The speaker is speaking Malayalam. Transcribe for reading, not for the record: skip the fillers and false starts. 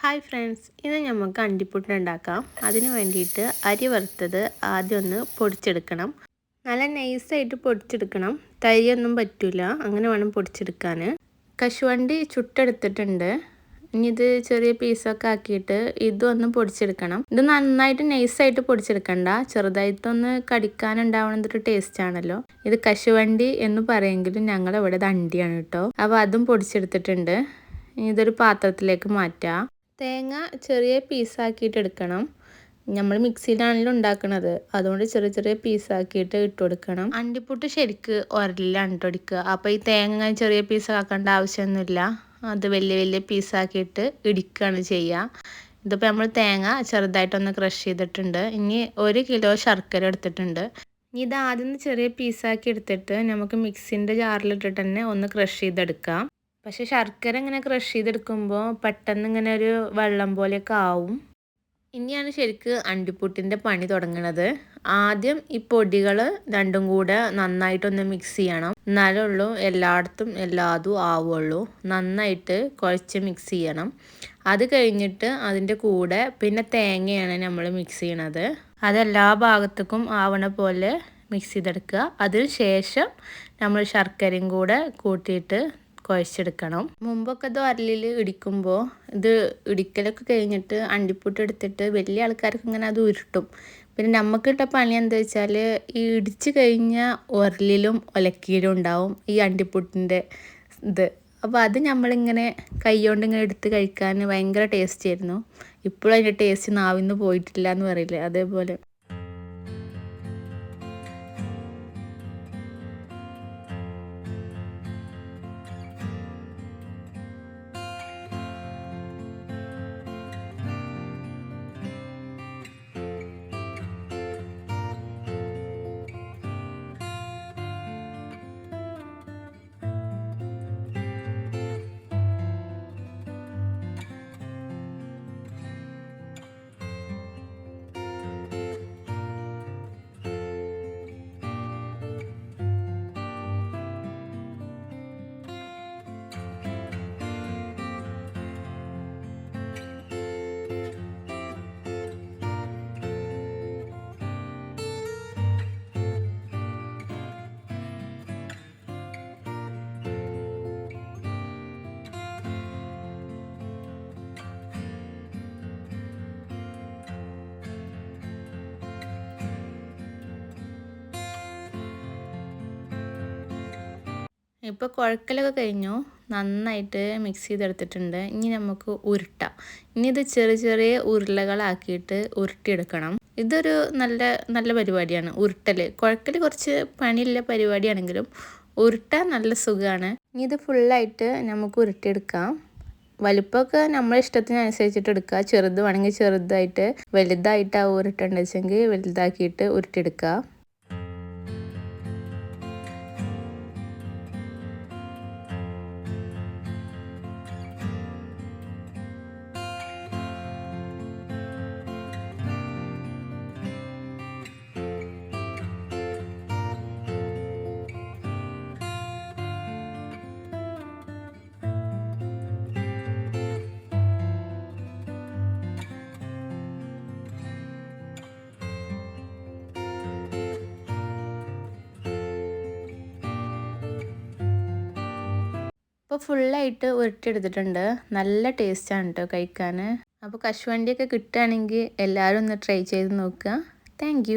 ഹായ് ഫ്രണ്ട്സ്, ഇന്ന് നമുക്ക് അണ്ടിപ്പുട്ട് ഉണ്ടാക്കാം. അതിന് വേണ്ടിയിട്ട് അരി വറുത്തത് ആദ്യം ഒന്ന് പൊടിച്ചെടുക്കണം. നല്ല നൈസായിട്ട് പൊടിച്ചെടുക്കണം. തരിയൊന്നും പറ്റില്ല, അങ്ങനെ വേണം പൊടിച്ചെടുക്കാൻ. കശുവണ്ടി ചുട്ടെടുത്തിട്ടുണ്ട്. ഇനി ഇത് ചെറിയ പീസൊക്കെ ആക്കിയിട്ട് ഇതൊന്ന് പൊടിച്ചെടുക്കണം. ഇത് നന്നായിട്ട് നൈസായിട്ട് പൊടിച്ചെടുക്കണ്ട, ചെറുതായിട്ടൊന്ന് കടിക്കാനുണ്ടാവുന്നതൊരു ടേസ്റ്റ് ആണല്ലോ. ഇത് കശുവണ്ടി എന്ന് പറയുമെങ്കിലും ഞങ്ങളിവിടെ ഇത് അണ്ടിയാണ് കേട്ടോ. അപ്പോൾ അതും പൊടിച്ചെടുത്തിട്ടുണ്ട്. ഇതൊരു പാത്രത്തിലേക്ക് മാറ്റാം. തേങ്ങ ചെറിയ പീസാക്കിയിട്ട് എടുക്കണം. നമ്മൾ മിക്സിയിലാണല്ലോ ഉണ്ടാക്കുന്നത്, അതുകൊണ്ട് ചെറിയ ചെറിയ പീസാക്കിയിട്ട് ഇട്ട് കൊടുക്കണം. അണ്ടിപ്പുട്ട് ശരിക്ക് ഉരലിലാണ് ഇട്ടൊടിക്കുക. അപ്പോൾ ഈ തേങ്ങ ചെറിയ പീസാക്കേണ്ട ആവശ്യമൊന്നുമില്ല. അത് വലിയ വലിയ പീസാക്കിയിട്ട് ഇടിക്കുകയാണ് ചെയ്യുക. ഇതിപ്പോൾ നമ്മൾ തേങ്ങ ചെറുതായിട്ടൊന്ന് ക്രഷ് ചെയ്തിട്ടുണ്ട്. ഇനി 1 കിലോ ശർക്കര എടുത്തിട്ടുണ്ട്. ഇനി ഇത് ആദ്യം ചെറിയ പീസാക്കി എടുത്തിട്ട് നമുക്ക് മിക്സിൻ്റെ ജാറിലിട്ടിട്ട് തന്നെ ഒന്ന് ക്രഷ് ചെയ്തെടുക്കാം. പക്ഷെ ശർക്കര ഇങ്ങനെ ക്രഷ് ചെയ്തെടുക്കുമ്പോൾ പെട്ടെന്ന് ഇങ്ങനെ ഒരു വെള്ളം പോലെയൊക്കെ ആവും. ഇനിയാണ് ശരിക്ക് അണ്ടിപ്പുട്ടിൻ്റെ പണി തുടങ്ങുന്നത്. ആദ്യം ഈ പൊടികൾ രണ്ടും കൂടെ നന്നായിട്ടൊന്ന് മിക്സ് ചെയ്യണം. എന്നാലേ ഉള്ളൂ എല്ലായിടത്തും എല്ലാതും ആവുള്ളൂ. നന്നായിട്ട് കുഴച്ച് മിക്സ് ചെയ്യണം. അത് കഴിഞ്ഞിട്ട് അതിൻ്റെ കൂടെ പിന്നെ തേങ്ങയാണ് നമ്മൾ മിക്സ് ചെയ്യണത്. അതെല്ലാ ഭാഗത്തേക്കും ആവണ പോലെ മിക്സ് ചെയ്തെടുക്കുക. അതിന് ശേഷം നമ്മൾ ശർക്കരയും കൂടെ കൂട്ടിയിട്ട് കുഴച്ചെടുക്കണം. മുമ്പൊക്കെ ഇത് ഉരലിൽ ഇടിക്കുമ്പോൾ ഇത് ഇടിക്കലൊക്കെ കഴിഞ്ഞിട്ട് അണ്ടിപ്പുട്ട് എടുത്തിട്ട് വലിയ ആൾക്കാർക്ക് ഇങ്ങനെ അത് ഉരുട്ടും. പിന്നെ നമുക്കിട്ട പണി എന്താ വെച്ചാൽ ഈ ഇടിച്ച് കഴിഞ്ഞ ഉരലിലും ഒലക്കയിലും ഉണ്ടാവും ഈ അണ്ടിപ്പുട്ടിൻ്റെ ഇത്. അപ്പോൾ അത് നമ്മളിങ്ങനെ കൈകൊണ്ട് ഇങ്ങനെ എടുത്ത് കഴിക്കാൻ ഭയങ്കര ടേസ്റ്റ് ആയിരുന്നു. ഇപ്പോഴും അതിൻ്റെ ടേസ്റ്റ് നാവിന്ന് പോയിട്ടില്ല എന്ന് പറയില്ലേ, അതേപോലെ. ഇപ്പോൾ കുഴക്കലൊക്കെ കഴിഞ്ഞു, നന്നായിട്ട് മിക്സ് ചെയ്തെടുത്തിട്ടുണ്ട്. ഇനി നമുക്ക് ഉരുട്ടാം. ഇനി ഇത് ചെറിയ ചെറിയ ഉരുളകളാക്കിയിട്ട് ഉരുട്ടിയെടുക്കണം. ഇതൊരു നല്ല പരിപാടിയാണ് ഉരുട്ടൽ. കുഴക്കൽ കുറച്ച് പണിയുള്ള പരിപാടിയാണെങ്കിലും ഉരുട്ടാൻ നല്ല സുഖമാണ്. ഇനി ഇത് ഫുള്ളായിട്ട് നമുക്ക് ഉരുട്ടിയെടുക്കാം. വലിപ്പമൊക്കെ നമ്മളെ ഇഷ്ടത്തിനനുസരിച്ചിട്ട് എടുക്കുക. ചെറുത് വേണമെങ്കിൽ ചെറുതായിട്ട്, വലുതായിട്ട് ഉരുട്ടേണ്ടത് വെച്ചെങ്കിൽ വലുതാക്കിയിട്ട് ഉരുട്ടിയെടുക്കുക. ഇപ്പോൾ ഫുള്ളായിട്ട് ഉരുട്ടിയെടുത്തിട്ടുണ്ട്. നല്ല ടേസ്റ്റാണ് കേട്ടോ കഴിക്കാൻ. അപ്പോൾ കശുവണ്ടിയൊക്കെ കിട്ടുകയാണെങ്കിൽ എല്ലാവരും ഒന്ന് ട്രൈ ചെയ്ത് നോക്കുക. താങ്ക്